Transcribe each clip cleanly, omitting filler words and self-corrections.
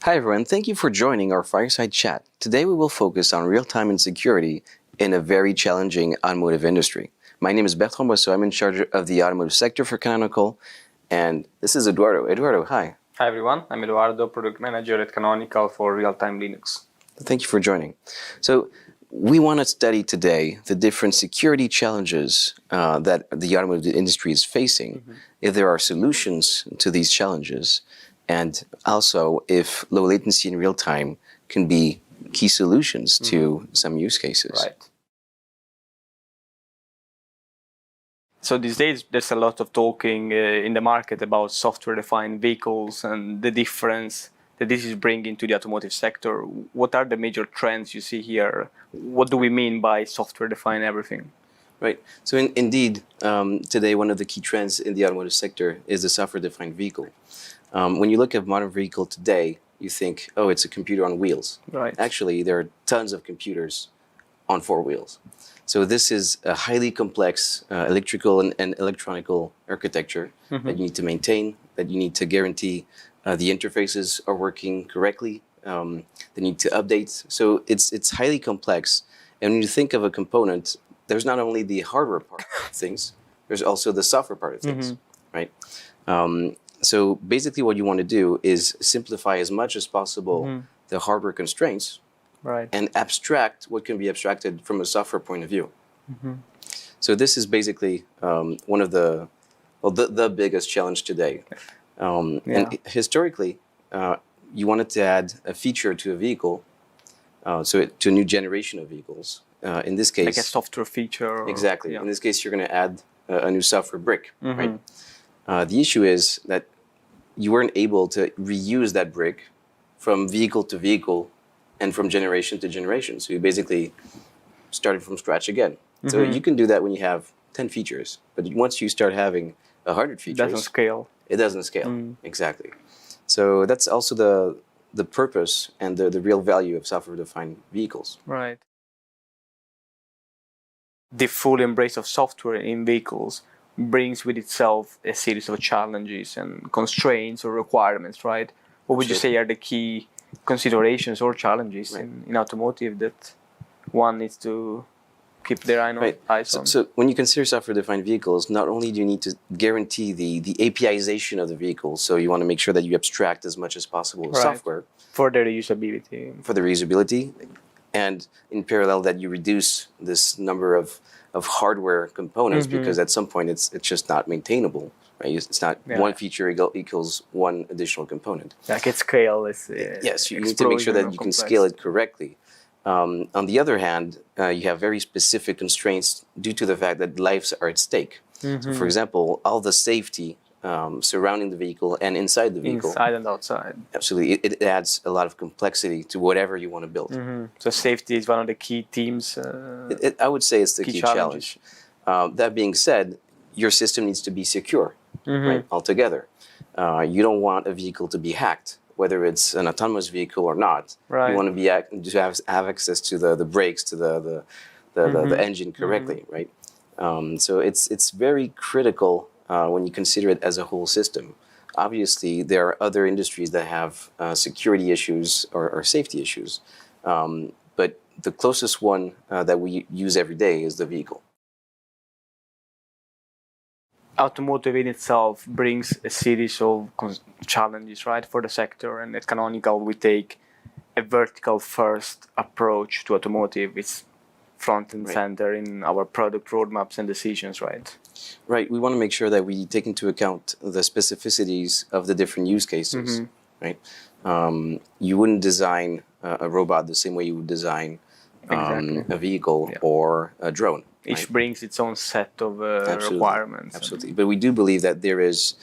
Hi everyone, thank you for joining our fireside chat. Today we will focus on real-time and security in a very challenging automotive industry. My name is Bertrand Boisseau. I'm in charge of the automotive sector for Canonical, and this is Eduardo. Eduardo, hi. Hi everyone, I'm Eduardo, product manager at Canonical for Realtime Linux. Thank you for joining. So we want to study today the different security challenges that the automotive industry is facing, if there are solutions to these challenges, and also if low latency in real time can be key solutions to some use cases. Right. So these days there's a lot of talking in the market about software-defined vehicles and the difference that this is bringing to the automotive sector. What are the major trends you see here? What do we mean by software-defined everything? Right. So indeed, today one of the key trends in the automotive sector is the software-defined vehicle. When you look at modern vehicle today, you think, oh, it's a computer on wheels. Right. Actually, there are tons of computers on four wheels. So this is a highly complex electrical and electronical architecture that you need to maintain, that you need to guarantee the interfaces are working correctly, they need to update. So it's highly complex. And when you think of a component, there's not only the hardware part of things, there's also the software part of things, right? So basically what you want to do is simplify as much as possible the hardware constraints, right, and abstract what can be abstracted from a software point of view. So this is basically one of the biggest challenge today. And historically, you wanted to add a feature to a vehicle, to a new generation of vehicles. In this case, like a software feature. Exactly. In this case, you're going to add a new software brick, right? The issue is that you weren't able to reuse that brick from vehicle to vehicle and from generation to generation. So you basically started from scratch again. So you can do that when you have 10 features. But once you start having 100 features, it doesn't scale. It doesn't scale. Exactly. So that's also the purpose and the real value of software-defined vehicles. Right. The full embrace of software in vehicles brings with itself a series of challenges and constraints or requirements, right? What would you say are the key considerations or challenges in automotive that one needs to keep their eyes on? So when you consider software-defined vehicles, not only do you need to guarantee the APIization of the vehicle, so you want to make sure that you abstract as much as possible of software. For the reusability. For the reusability. And in parallel that you reduce this number of hardware components because at some point it's just not maintainable. Right? It's not one feature equals one additional component. Like at scale, yes, you need to make sure that you can scale it correctly. On the other hand, you have very specific constraints due to the fact that lives are at stake. So for example, all the safety surrounding the vehicle and inside the vehicle. Inside and outside. Absolutely. It adds a lot of complexity to whatever you want to build. So safety is one of the key themes. I would say it's the key challenge. That being said, your system needs to be secure right, altogether. You don't want a vehicle to be hacked, whether it's an autonomous vehicle or not. Right. You want to have access to the brakes, to the engine correctly, right? So it's very critical when you consider it as a whole system. Obviously, there are other industries that have security issues or safety issues, but the closest one that we use every day is the vehicle. Automotive in itself brings a series of challenges, right, for the sector, and at Canonical we take a vertical first approach to automotive. It's front and center in our product roadmaps and decisions, right? Right. We want to make sure that we take into account the specificities of the different use cases, right? You wouldn't design a robot the same way you would design a vehicle or a drone. Each brings its own set of requirements. Absolutely. But we do believe that there is,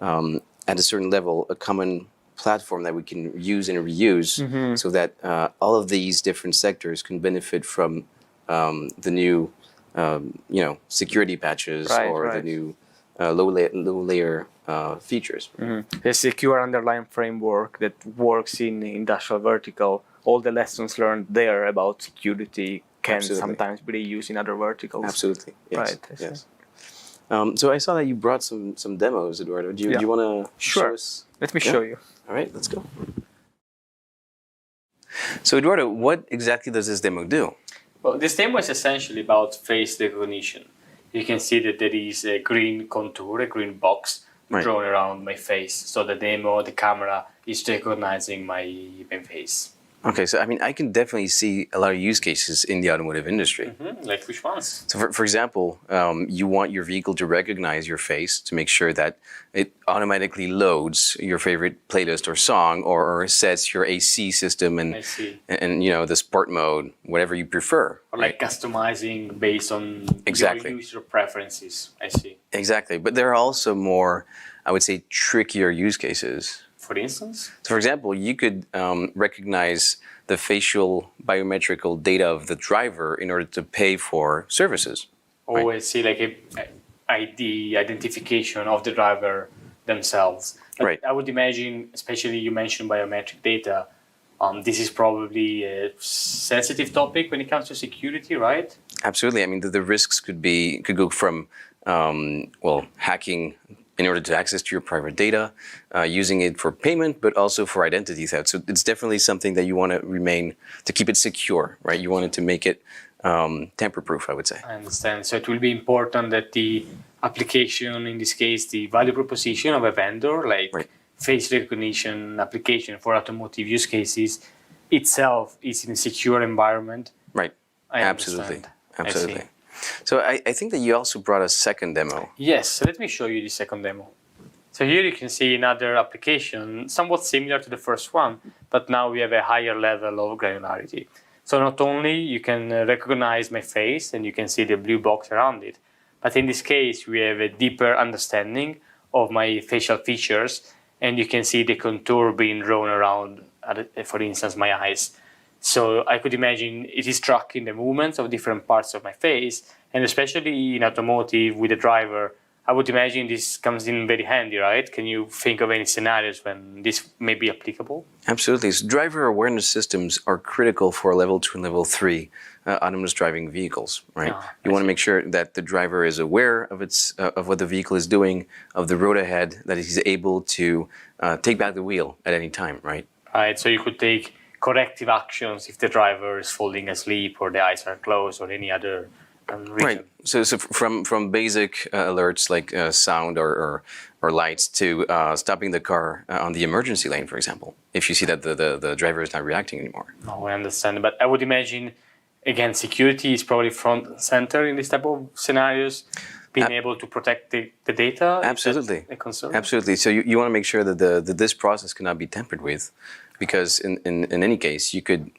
at a certain level, a common platform that we can use and reuse so that all of these different sectors can benefit from the new security patches or the new low layer features. A secure underlying framework that works in industrial vertical. All the lessons learned there about security can sometimes be used in other verticals. Absolutely. Yes. Right. Yes. So I saw that you brought some demos, Eduardo. Do you want to show us? Let me show you. All right, let's go. So Eduardo, what exactly does this demo do? Well, this demo is essentially about face recognition. You can see that there is a green contour, a green box drawn around my face. So the demo, the camera is recognizing my face. Okay, so I mean, I can definitely see a lot of use cases in the automotive industry. Like which ones? So, for example, you want your vehicle to recognize your face to make sure that it automatically loads your favorite playlist or song, or sets your AC system and I see. and you know the sport mode, whatever you prefer. Or like customizing based on Exactly. your user preferences. I see. Exactly, but there are also more, I would say, trickier use cases. For instance? So, for example, you could recognize the facial biometrical data of the driver in order to pay for services. Or I see like a ID identification of the driver themselves. But Right. I would imagine, especially you mentioned biometric data, this is probably a sensitive topic when it comes to security, right? Absolutely. I mean, the risks could go from hacking in order to access to your private data, using it for payment, but also for identity theft. So it's definitely something that you want to keep it secure, right? You want it to make it tamper-proof, I would say. I understand. So it will be important that the application, in this case, the value proposition of a vendor, like face recognition application for automotive use cases, itself is in a secure environment. Right. Absolutely. Absolutely. So I think that you also brought a second demo. Yes, so let me show you the second demo. So here you can see another application, somewhat similar to the first one, but now we have a higher level of granularity. So not only you can recognize my face and you can see the blue box around it, but in this case we have a deeper understanding of my facial features, and you can see the contour being drawn around, for instance, my eyes. So I could imagine it is tracking the movements of different parts of my face, and especially in automotive with a driver, I would imagine this comes in very handy, right? Can you think of any scenarios when this may be applicable? Absolutely. So driver awareness systems are critical for level 2 and level 3 autonomous driving vehicles, right? You want to make sure that the driver is aware of what the vehicle is doing, of the road ahead, that he's able to take back the wheel at any time, right? Right. So you could take corrective actions if the driver is falling asleep or the eyes are closed or any other reason. Right. So from basic alerts like sound or lights to stopping the car on the emergency lane, for example, if you see that the driver is not reacting anymore. Oh, I understand. But I would imagine, again, security is probably front and center in this type of scenarios. Being able to protect the data. Absolutely. Is that a concern? Absolutely. So you want to make sure that this process cannot be tampered with, because in any case you could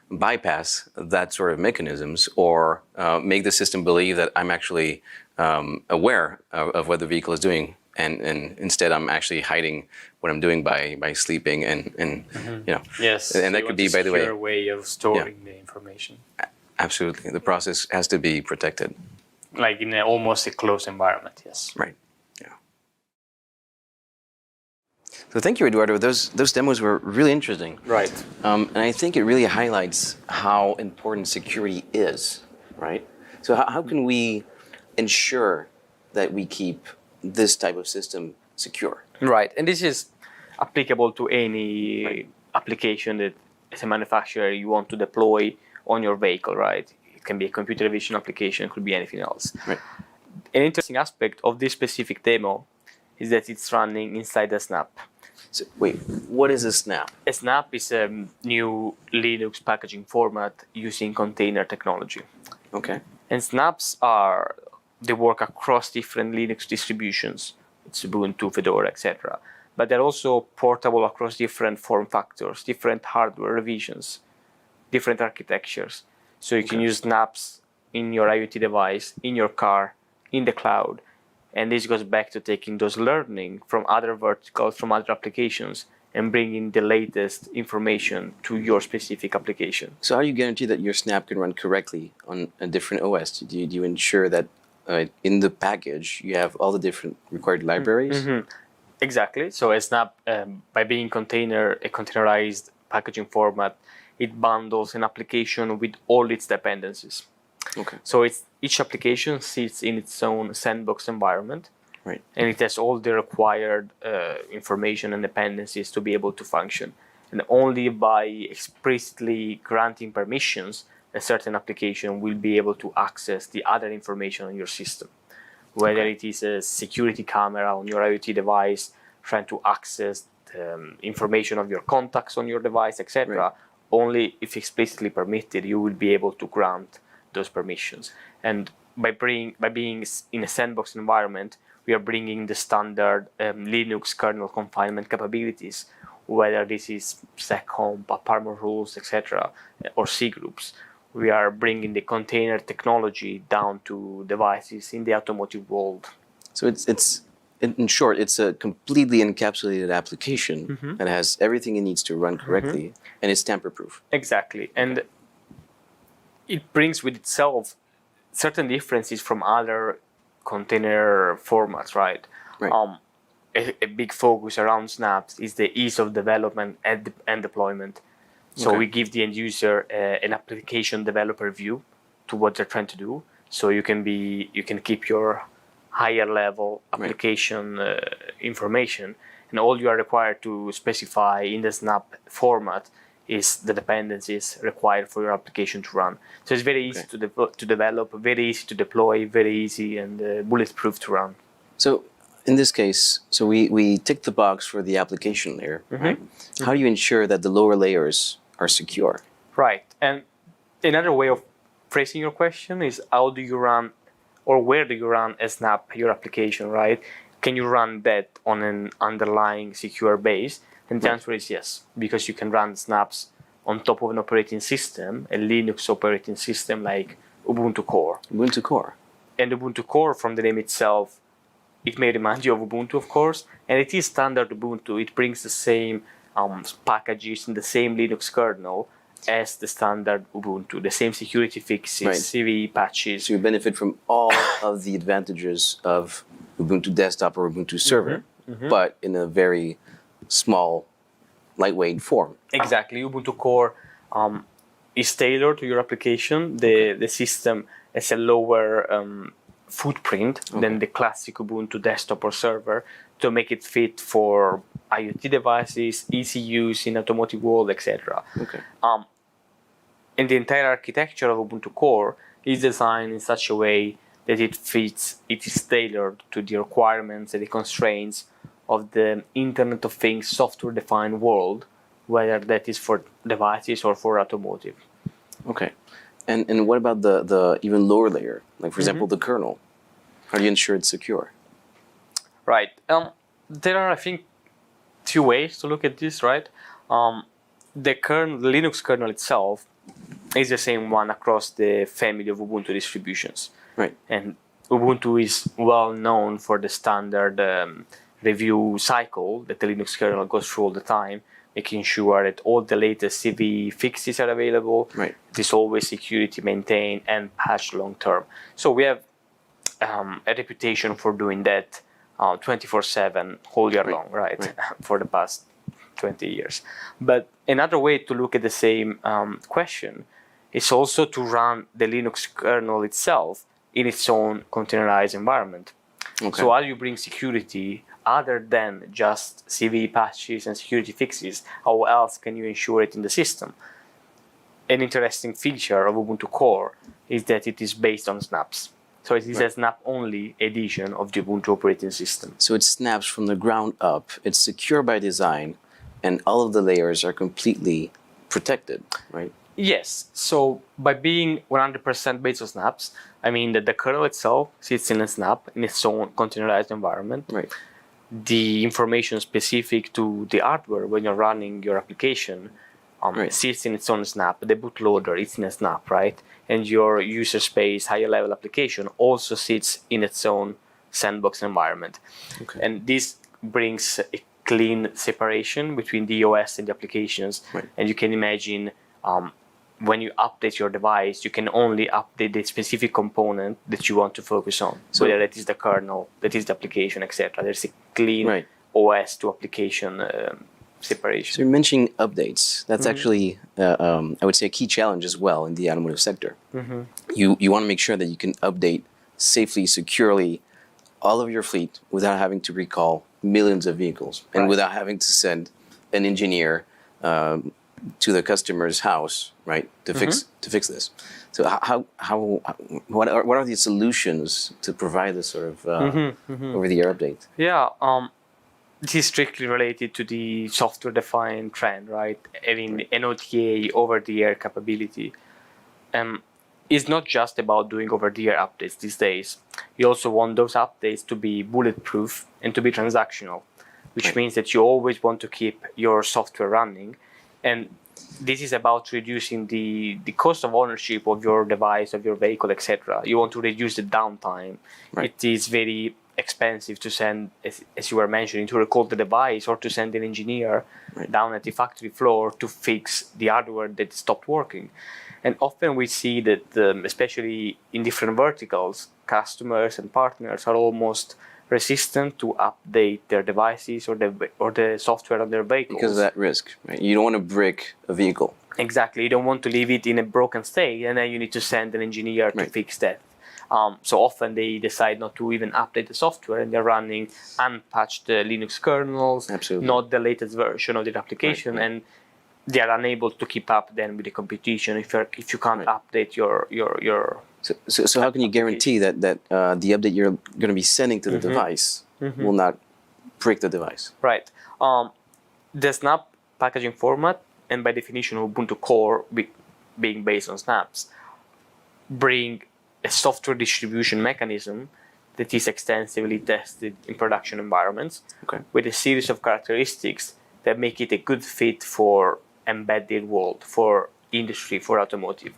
bypass that sort of mechanisms, or make the system believe that I'm actually aware of what the vehicle is doing, and instead I'm actually hiding what I'm doing by sleeping and you know. Yes. And that could be, by the way, a secure way of storing the information. Absolutely. The process has to be protected. Like in almost a closed environment, yes. Right. Yeah. So thank you, Eduardo. Those demos were really interesting. Right. And I think it really highlights how important security is, right? So how can we ensure that we keep this type of system secure? Right, and this is applicable to any application that, as a manufacturer, you want to deploy on your vehicle, right? It can be a computer vision application, it could be anything else. Right. An interesting aspect of this specific demo is that it's running inside a Snap. So, wait, what is a Snap? A Snap is a new Linux packaging format using container technology. Okay. And Snaps they work across different Linux distributions. It's Ubuntu, Fedora, etc. But they're also portable across different form factors, different hardware revisions, different architectures. So you can use Snaps in your IoT device, in your car, in the cloud. And this goes back to taking those learning from other verticals, from other applications, and bringing the latest information to your specific application. So how do you guarantee that your Snap can run correctly on a different OS? Do you ensure that in the package you have all the different required libraries? Mm-hmm. Exactly. So a Snap, by being a containerized packaging format, it bundles an application with all its dependencies. Okay. So each application sits in its own sandbox environment, right? And it has all the required information and dependencies to be able to function. and only by explicitly granting permissions, a certain application will be able to access the other information on your system. Whether it is a security camera on your IoT device trying to access the information of your contacts on your device, etc. Right. Only if explicitly permitted, you will be able to grant those permissions. And by being in a sandbox environment, we are bringing the standard Linux kernel confinement capabilities, whether this is seccomp, apartment rules, etc., or C groups. We are bringing the container technology down to devices in the automotive world. So it's in short, it's a completely encapsulated application that has everything it needs to run correctly, and it's tamper-proof. Exactly. And it brings with itself certain differences from other container formats, right? Right. A big focus around snaps is the ease of development and deployment. So we give the end user an application developer view to what they're trying to do. So you can keep your higher level application information, and all you are required to specify in the snap format is the dependencies required for your application to run. So it's very easy to develop, very easy to deploy, very easy and bulletproof to run. So in this case, so we tick the box for the application layer, right? How do you ensure that the lower layers are secure? Right. And another way of phrasing your question is how do you run, or where do you run a snap, your application, right? Can you run that on an underlying secure base? And the answer is yes, because you can run snaps on top of an operating system, a Linux operating system like Ubuntu Core. Ubuntu Core. And Ubuntu Core, from the name itself, it may remind you of Ubuntu, of course, and it is standard Ubuntu. It brings the same packages in the same Linux kernel as the standard Ubuntu, the same security fixes, CVE patches. So you benefit from all of the advantages of Ubuntu Desktop or Ubuntu Server, but in a very small, lightweight form. Exactly. Ubuntu Core is tailored to your application. The system has a lower footprint than the classic Ubuntu Desktop or Server to make it fit for IoT devices, easy use in automotive world, etc. And the entire architecture of Ubuntu Core is designed in such a way that it is tailored to the requirements and the constraints of the Internet of Things software-defined world, whether that is for devices or for automotive. Okay. And what about the even lower layer? Like, for example, the kernel. How do you ensure it's secure? Right. There are, I think, two ways to look at this, right? The Linux kernel itself is the same one across the family of Ubuntu distributions. Right. And Ubuntu is well known for the standard review cycle that the Linux kernel goes through all the time, making sure that all the latest CVE fixes are available. Right. It is always security maintained and patched long term. So we have a reputation for doing that 24/7, whole year long, right? For the past 20 years. But another way to look at the same question is also to run the Linux kernel itself in its own containerized environment. So how do you bring security other than just CVE patches and security fixes? How else can you ensure it in the system? An interesting feature of Ubuntu Core is that it is based on snaps. So it is a snap-only edition of the Ubuntu operating system. So it snaps from the ground up. It's secure by design, and all of the layers are completely protected, right? Yes. So by being 100% based on snaps, I mean that the kernel itself sits in a snap in its own containerized environment. Right. The information specific to the hardware when you're running your application sits in its own snap. The bootloader is in a snap, right? And your user space, higher level application also sits in its own sandbox environment. And this brings a clean separation between the OS and the applications. And you can imagine when you update your device, you can only update the specific component that you want to focus on. So whether that is the kernel, that is the application, etc. There's a clean OS to application separation. So you're mentioning updates. That's actually, I would say, a key challenge as well in the automotive sector. You want to make sure that you can update safely, securely, all of your fleet without having to recall millions of vehicles and without having to send an engineer to the customer's house, right, to fix this. So what are the solutions to provide this sort of over-the-air update? Yeah, this is strictly related to the software-defined trend, right? Having an OTA over-the-air capability. It's not just about doing over-the-air updates these days. You also want those updates to be bulletproof and to be transactional, which means that you always want to keep your software running. And this is about reducing the cost of ownership of your device, of your vehicle, etc. You want to reduce the downtime. It is very expensive to send, as you were mentioning, to recall the device or to send an engineer down at the factory floor to fix the hardware that stopped working. And often we see that, especially in different verticals, customers and partners are almost resistant to update their devices or the software on their vehicles. Because of that risk, right? You don't want to break a vehicle. Exactly. You don't want to leave it in a broken state, and then you need to send an engineer to fix that. So often they decide not to even update the software, and they're running unpatched Linux kernels, not the latest version of the application, and they are unable to keep up then with the competition if you can't update your. So how can you guarantee that the update you're going to be sending to the device will not break the device? Right. The Snap packaging format, and by definition Ubuntu Core being based on snaps, bring a software distribution mechanism that is extensively tested in production environments with a series of characteristics that make it a good fit for embedded world, for industry, for automotive.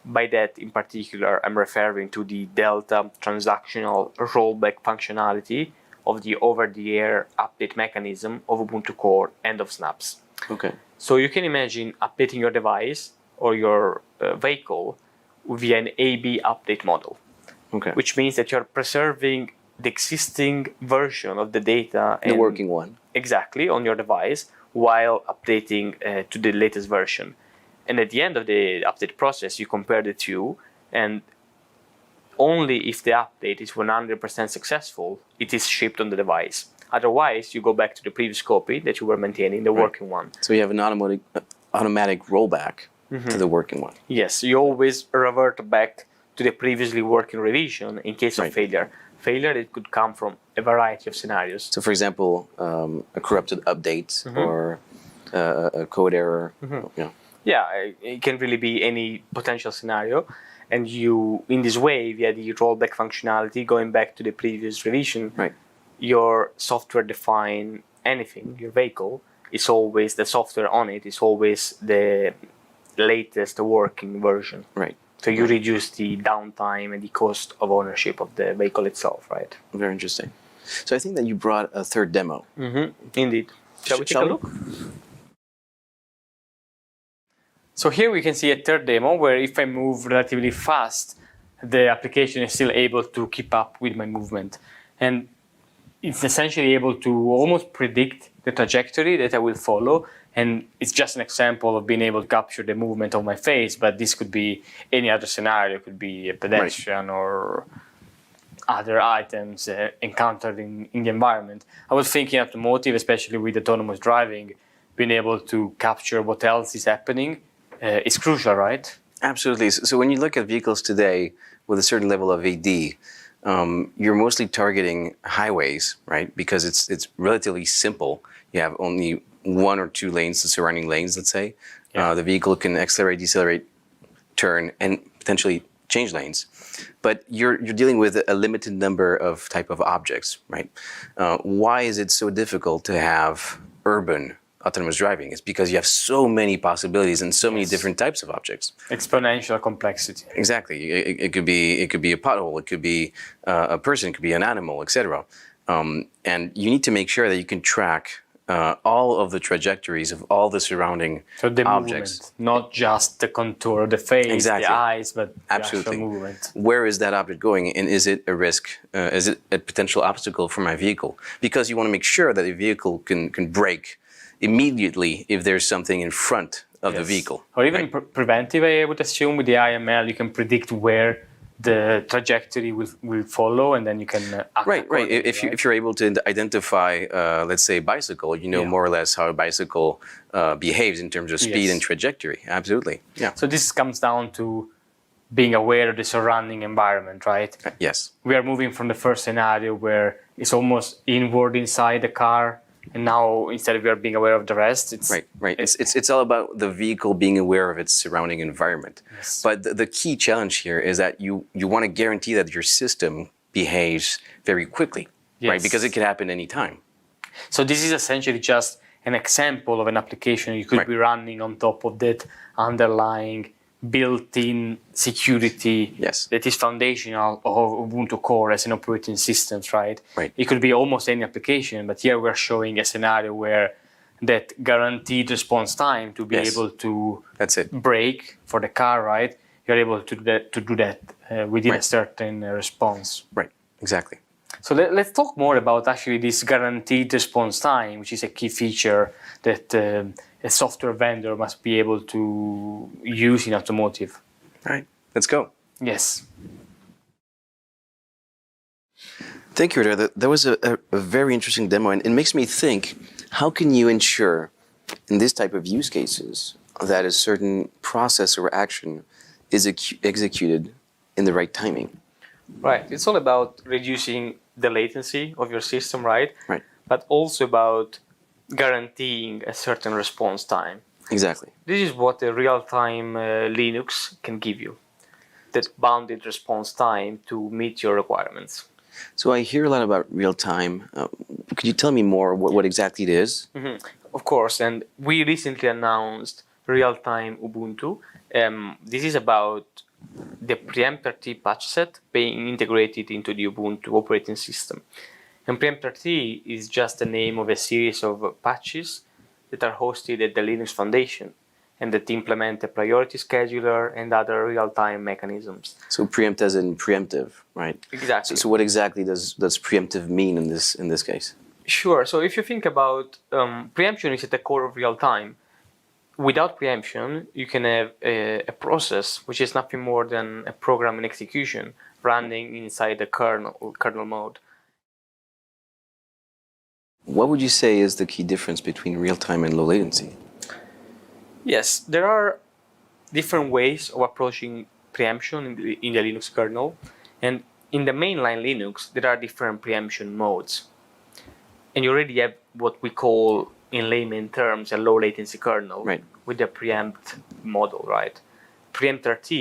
By that in particular, I'm referring to the Delta transactional rollback functionality of the over-the-air update mechanism of Ubuntu Core and of Snaps. So you can imagine updating your device or your vehicle via an A/B update model, which means that you're preserving the existing version of the data, the working one, exactly, on your device while updating to the latest version. And at the end of the update process, you compare the two, and only if the update is 100% successful, it is shipped on the device. Otherwise, you go back to the previous copy that you were maintaining, the working one. So you have an automatic rollback to the working one. Yes, you always revert back to the previously working revision in case of failure. Failure, it could come from a variety of scenarios. So, for example, a corrupted update or a code error. Yeah, it can really be any potential scenario. And you, in this way, via the rollback functionality, going back to the previous revision, your software-defined anything, your vehicle, is always, the software on it is always the latest working version. So you reduce the downtime and the cost of ownership of the vehicle itself, right? Very interesting. So I think that you brought a third demo. Indeed. Shall we take a look? So here we can see a third demo where if I move relatively fast, the application is still able to keep up with my movement. And it's essentially able to almost predict the trajectory that I will follow. And it's just an example of being able to capture the movement of my face, but this could be any other scenario. It could be a pedestrian or other items encountered in the environment. I was thinking automotive, especially with autonomous driving, being able to capture what else is happening is crucial, right? Absolutely. So when you look at vehicles today with a certain level of AD, you're mostly targeting highways, right? Because it's relatively simple. You have only one or two lanes, the surrounding lanes, let's say. The vehicle can accelerate, decelerate, turn, and potentially change lanes. But you're dealing with a limited number of type of objects, right? Why is it so difficult to have urban autonomous driving? It's because you have so many possibilities and so many different types of objects. Exponential complexity. Exactly. It could be a pothole. It could be a person. It could be an animal, etc. And you need to make sure that you can track all of the trajectories of all the surrounding objects. Movement, not just the contour, the face, the eyes, but the actual movement. Where is that object going, and is it a risk? Is it a potential obstacle for my vehicle? Because you want to make sure that the vehicle can brake immediately if there's something in front of the vehicle. Or even preventive, I would assume, with the IML, you can predict where the trajectory will follow, and then you can act Right. accordingly, If you're able to identify, let's say, bicycle, you know more or less how a bicycle behaves in terms of speed and trajectory. Absolutely. Yeah. So this comes down to being aware of the surrounding environment, right? Yes. We are moving from the first scenario where it's almost inward inside the car, and now instead of we are being aware of the rest, it's right. It's all about the vehicle being aware of its surrounding environment. Yes. But the key challenge here is that you want to guarantee that your system behaves very quickly, right? Because it could happen anytime. So this is essentially just an example of an application you could be running on top of that underlying built-in security that is foundational of Ubuntu Core as an operating system, right? It could be almost any application, but here we're showing a scenario where that guaranteed response time to be able to brake for the car, right? You're able to do that within a certain response. Right, exactly. So let's talk more about actually this guaranteed response time, which is a key feature that a software vendor must be able to use in automotive. All right, let's go. Yes. Thank you, Rita. That was a very interesting demo, and it makes me think, how can you ensure in this type of use cases that a certain process or action is executed in the right timing? Right. It's all about reducing the latency of your system, right? Right. But also about guaranteeing a certain response time. Exactly. This is what a real-time Linux can give you, that bounded response time to meet your requirements. So I hear a lot about real-time. Could you tell me more what exactly it is? Mm-hmm. Of course, and we recently announced real-time Ubuntu. This is about the preempt-RT patch set being integrated into the Ubuntu operating system. And preempt-RT is just the name of a series of patches that are hosted at the Linux Foundation and that implement a priority scheduler and other real-time mechanisms. So preempt as in preemptive, right? Exactly. So what exactly does preemptive mean in this case? Sure. So if you think about preemption is at the core of real-time. Without preemption, you can have a process which is nothing more than a program in execution running inside the kernel mode. What would you say is the key difference between real-time and low latency? Yes, there are different ways of approaching preemption in the Linux kernel. And in the mainline Linux, there are different preemption modes. And you already have what we call, in layman terms, a low latency kernel with the preempt model, right? Preempt-RT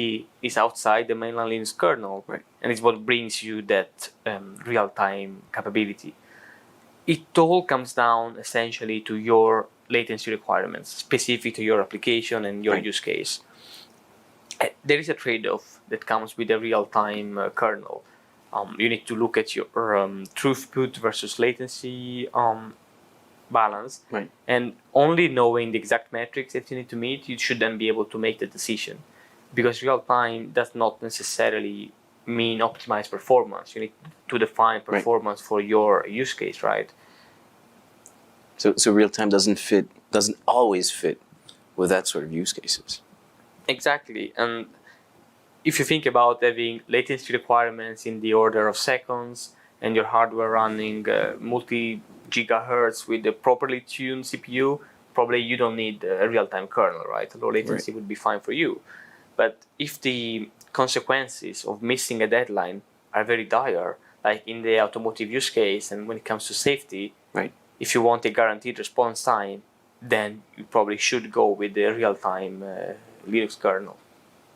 is outside the mainline Linux kernel, and it's what brings you that real-time capability. It all comes down essentially to your latency requirements, specific to your application and your use case. There is a trade-off that comes with a real-time kernel. You need to look at your throughput versus latency balance, and only knowing the exact metrics that you need to meet, you should then be able to make the decision. Because real-time does not necessarily mean optimized performance. You need to define performance for your use case, right? So real-time doesn't always fit with that sort of use cases. Exactly. And if you think about having latency requirements in the order of seconds and your hardware running multi-gigahertz with a properly tuned CPU, probably you don't need a real-time kernel, right? Low latency would be fine for you. But if the consequences of missing a deadline are very dire, like in the automotive use case and when it comes to safety, if you want a guaranteed response time, then you probably should go with the real-time Linux kernel.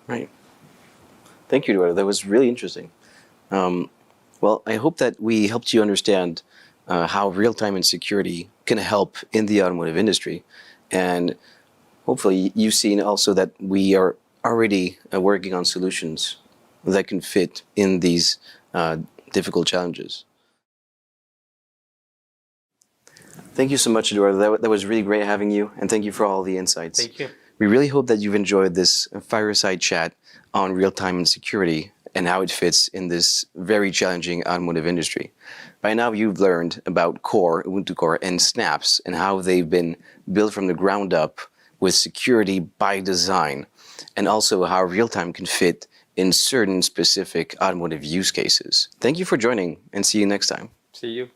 Right. Thank you, Eduardo. That was really interesting. Well, I hope that we helped you understand how real-time and security can help in the automotive industry. And hopefully you've seen also that we are already working on solutions that can fit in these difficult challenges. Thank you so much, Eduardo. That was really great having you, and thank you for all the insights. Thank you. We really hope that you've enjoyed this fireside chat on real-time and security and how it fits in this very challenging automotive industry. By now, you've learned about Core, Ubuntu Core, and Snaps, and how they've been built from the ground up with security by design, and also how real-time can fit in certain specific automotive use cases. Thank you for joining, and see you next time. See you.